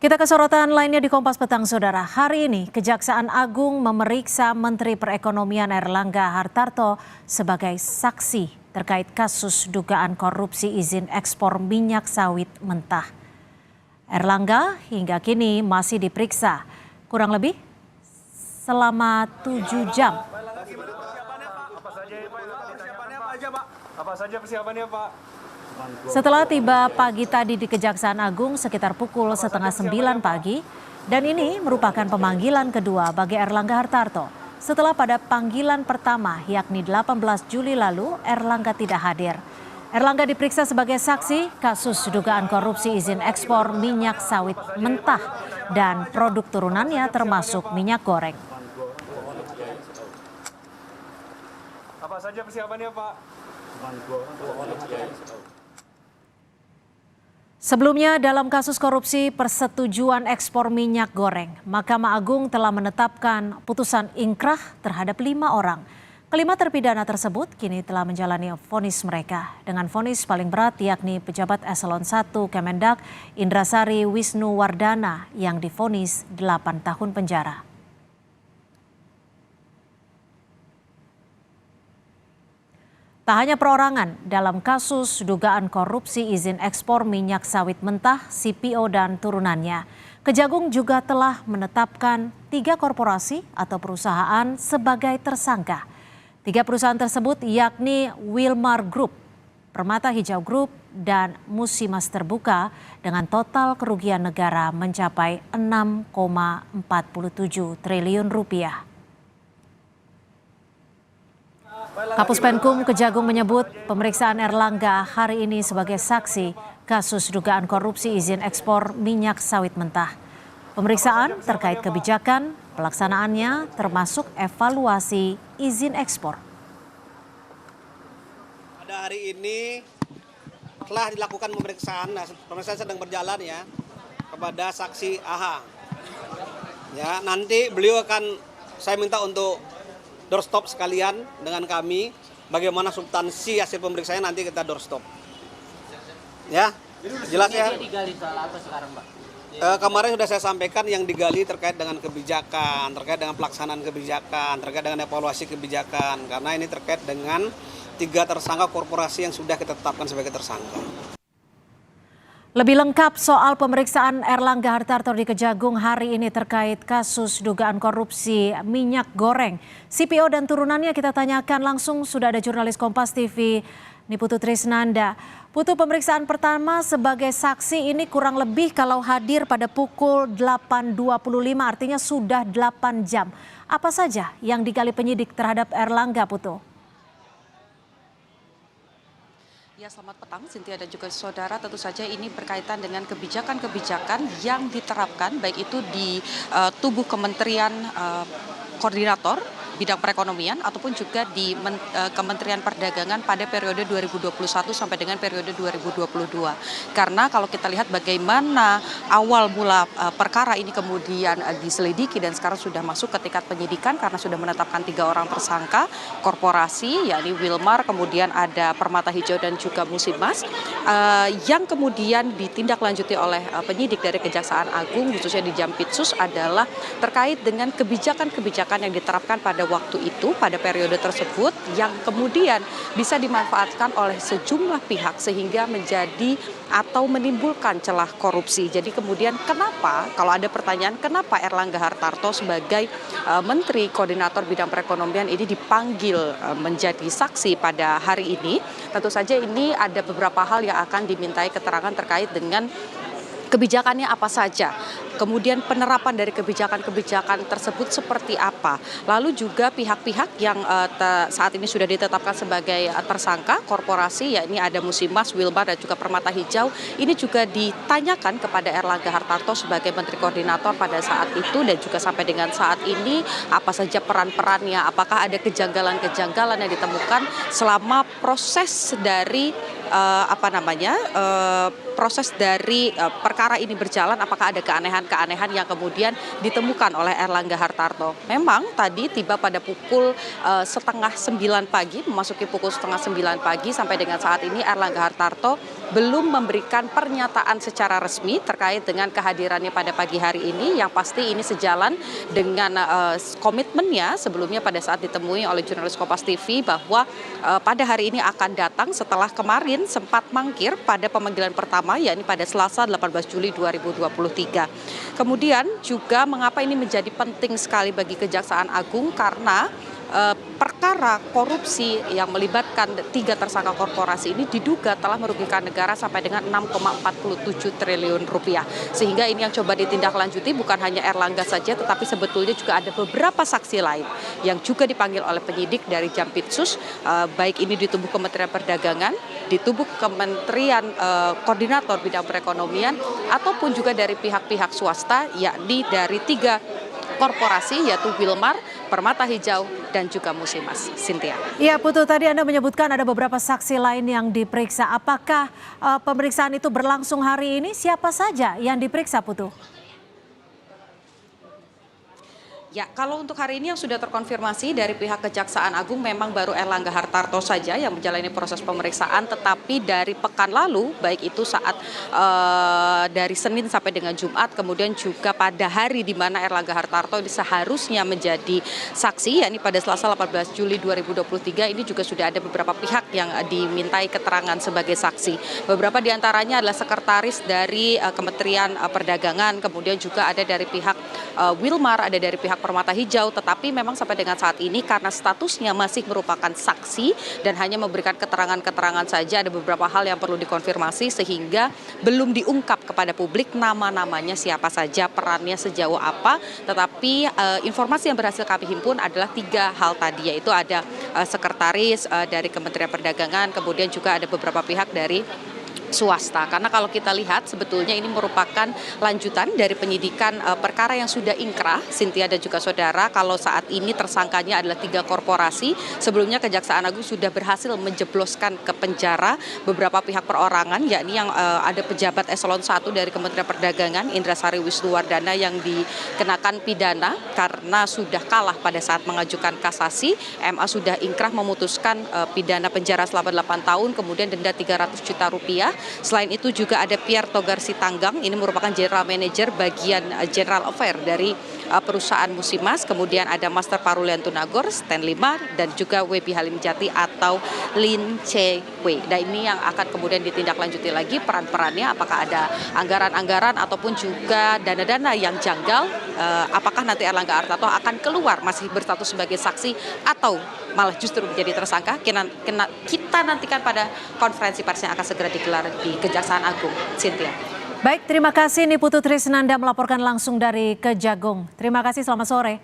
Kita ke sorotan lainnya di Kompas Petang, Saudara. Hari ini, Kejaksaan Agung memeriksa Menteri Perekonomian Airlangga Hartarto sebagai saksi terkait kasus dugaan korupsi izin ekspor minyak sawit mentah. Airlangga hingga kini masih diperiksa kurang lebih selama 7 jam. Apa saja persiapannya, Pak? Setelah tiba pagi tadi di Kejaksaan Agung sekitar pukul setengah 9 pagi, dan ini merupakan pemanggilan kedua bagi Airlangga Hartarto. Setelah pada panggilan pertama yakni 18 Juli lalu Airlangga tidak hadir. Airlangga diperiksa sebagai saksi kasus dugaan korupsi izin ekspor minyak sawit mentah dan produk turunannya termasuk minyak goreng. Apa saja persiapannya, Pak? Sebelumnya dalam kasus korupsi persetujuan ekspor minyak goreng, Mahkamah Agung telah menetapkan putusan ingkrah terhadap 5 orang. Kelima terpidana tersebut kini telah menjalani vonis mereka dengan vonis paling berat yakni pejabat eselon 1 Kemendak Indrasari Wisnuwardana yang divonis 8 tahun penjara. Tak hanya perorangan, dalam kasus dugaan korupsi izin ekspor minyak sawit mentah, CPO dan turunannya, Kejagung juga telah menetapkan 3 korporasi atau perusahaan sebagai tersangka. 3 perusahaan tersebut yakni Wilmar Group, Permata Hijau Group, dan Musimas Terbuka dengan total kerugian negara mencapai 6,47 triliun rupiah. Kapus Penkum Kejagung menyebut pemeriksaan Airlangga hari ini sebagai saksi kasus dugaan korupsi izin ekspor minyak sawit mentah. Pemeriksaan terkait kebijakan pelaksanaannya termasuk evaluasi izin ekspor. Pada hari ini telah dilakukan pemeriksaan sedang berjalan ya kepada saksi AH. Ya, nanti beliau akan saya minta untuk doorstop sekalian dengan kami, bagaimana substansi hasil pemeriksaan nanti kita doorstop. Ya, jelas ya. Digali soal apa sekarang, Pak? Kemarin sudah saya sampaikan yang digali terkait dengan kebijakan, terkait dengan pelaksanaan kebijakan, terkait dengan evaluasi kebijakan, karena ini terkait dengan 3 tersangka korporasi yang sudah kita tetapkan sebagai tersangka. Lebih lengkap soal pemeriksaan Airlangga Hartarto di Kejagung hari ini terkait kasus dugaan korupsi minyak goreng, CPO dan turunannya kita tanyakan langsung, sudah ada jurnalis Kompas TV Niputu Trisnanda. Putu, pemeriksaan pertama sebagai saksi ini kurang lebih kalau hadir pada pukul 8.25 artinya sudah 8 jam. Apa saja yang digali penyidik terhadap Airlangga, Putu? Ya, selamat petang Cynthia dan juga saudara. Tentu saja ini berkaitan dengan kebijakan-kebijakan yang diterapkan baik itu di tubuh Kementerian Koordinator Bidang Perekonomian ataupun juga di Kementerian Perdagangan pada periode 2021 sampai dengan periode 2022. Karena kalau kita lihat bagaimana awal mula perkara ini kemudian diselidiki dan sekarang sudah masuk ke tingkat penyidikan karena sudah menetapkan 3 orang tersangka korporasi, yakni Wilmar, kemudian ada Permata Hijau dan juga Musimas, yang kemudian ditindaklanjuti oleh penyidik dari Kejaksaan Agung khususnya di Jampitsus adalah terkait dengan kebijakan-kebijakan yang diterapkan pada waktu itu, pada periode tersebut, yang kemudian bisa dimanfaatkan oleh sejumlah pihak sehingga menjadi atau menimbulkan celah korupsi. Jadi kemudian kenapa, kalau ada pertanyaan, kenapa Airlangga Hartarto sebagai Menteri Koordinator Bidang Perekonomian ini dipanggil menjadi saksi pada hari ini? Tentu saja ini ada beberapa hal yang akan dimintai keterangan terkait dengan kebijakannya apa saja, kemudian penerapan dari kebijakan-kebijakan tersebut seperti apa. Lalu juga pihak-pihak yang saat ini sudah ditetapkan sebagai tersangka korporasi, yakni ada Musimas, Wilmar, dan juga Permata Hijau. Ini juga ditanyakan kepada Airlangga Hartarto sebagai Menteri Koordinator pada saat itu dan juga sampai dengan saat ini apa saja peran-perannya, apakah ada kejanggalan-kejanggalan yang ditemukan selama proses dari proses dari perkara ini berjalan, apakah ada keanehan-keanehan yang kemudian ditemukan oleh Erlangga Hartarto. Memang tadi tiba pada pukul setengah 9 pagi, memasuki pukul setengah 9 pagi, sampai dengan saat ini Erlangga Hartarto belum memberikan pernyataan secara resmi terkait dengan kehadirannya pada pagi hari ini. Yang pasti ini sejalan dengan komitmennya sebelumnya pada saat ditemui oleh jurnalis Kompas TV bahwa pada hari ini akan datang setelah kemarin sempat mangkir pada pemanggilan pertama, yakni pada Selasa 18 Juli 2023. Kemudian juga mengapa ini menjadi penting sekali bagi Kejaksaan Agung, karena perkara korupsi yang melibatkan 3 tersangka korporasi ini diduga telah merugikan negara sampai dengan 6,47 triliun rupiah. Sehingga ini yang coba ditindaklanjuti bukan hanya Erlangga saja, tetapi sebetulnya juga ada beberapa saksi lain yang juga dipanggil oleh penyidik dari Jampitsus, baik ini di tubuh Kementerian Perdagangan, di tubuh Kementerian Koordinator Bidang Perekonomian, ataupun juga dari pihak-pihak swasta, yakni dari 3 korporasi, yaitu Wilmar, Permata Hijau, dan juga Musimas. Cynthia. Iya Putu, tadi Anda menyebutkan ada beberapa saksi lain yang diperiksa. Apakah pemeriksaan itu berlangsung hari ini? Siapa saja yang diperiksa, Putu? Ya, kalau untuk hari ini yang sudah terkonfirmasi dari pihak Kejaksaan Agung memang baru Erlangga Hartarto saja yang menjalani proses pemeriksaan, tetapi dari pekan lalu, baik itu saat dari Senin sampai dengan Jumat, kemudian juga pada hari di mana Erlangga Hartarto ini seharusnya menjadi saksi, yakni pada Selasa 18 Juli 2023, ini juga sudah ada beberapa pihak yang dimintai keterangan sebagai saksi. Beberapa diantaranya adalah sekretaris dari Kementerian Perdagangan, kemudian juga ada dari pihak Wilmar, ada dari pihak Permata Hijau, tetapi memang sampai dengan saat ini karena statusnya masih merupakan saksi dan hanya memberikan keterangan-keterangan saja, ada beberapa hal yang perlu dikonfirmasi sehingga belum diungkap kepada publik nama-namanya siapa saja, perannya sejauh apa. Tetapi informasi yang berhasil kami himpun adalah 3 hal tadi, yaitu ada sekretaris dari Kementerian Perdagangan, kemudian juga ada beberapa pihak dari swasta. Karena kalau kita lihat sebetulnya ini merupakan lanjutan dari penyidikan perkara yang sudah ingkrah, Cynthia dan juga saudara. Kalau saat ini tersangkanya adalah 3 korporasi, sebelumnya Kejaksaan Agung sudah berhasil menjebloskan ke penjara beberapa pihak perorangan, yakni yang ada pejabat eselon 1 dari Kementerian Perdagangan, Indrasari Wisnuwardana, yang dikenakan pidana karena sudah kalah pada saat mengajukan kasasi. MA sudah ingkrah memutuskan pidana penjara selama 8 tahun, kemudian denda 300 juta rupiah. Selain itu juga ada Pierre Togar Sitanggang, ini merupakan General Manager bagian General Affair dari perusahaan Musimas. Kemudian ada Master Parulian Tunagor, Stan Lima, dan juga Webi Halim Jati atau Lin Che-Wei. Nah, ini yang akan kemudian ditindaklanjuti lagi peran-perannya, apakah ada anggaran-anggaran ataupun juga dana-dana yang janggal, apakah nanti Erlangga Hartarto akan keluar masih berstatus sebagai saksi atau malah justru menjadi tersangka. Kita nantikan pada konferensi pers yang akan segera digelar di Kejaksaan Agung. Cynthia. Baik, terima kasih. Ini Putu Trisnanda melaporkan langsung dari Kejagung. Terima kasih, selamat sore.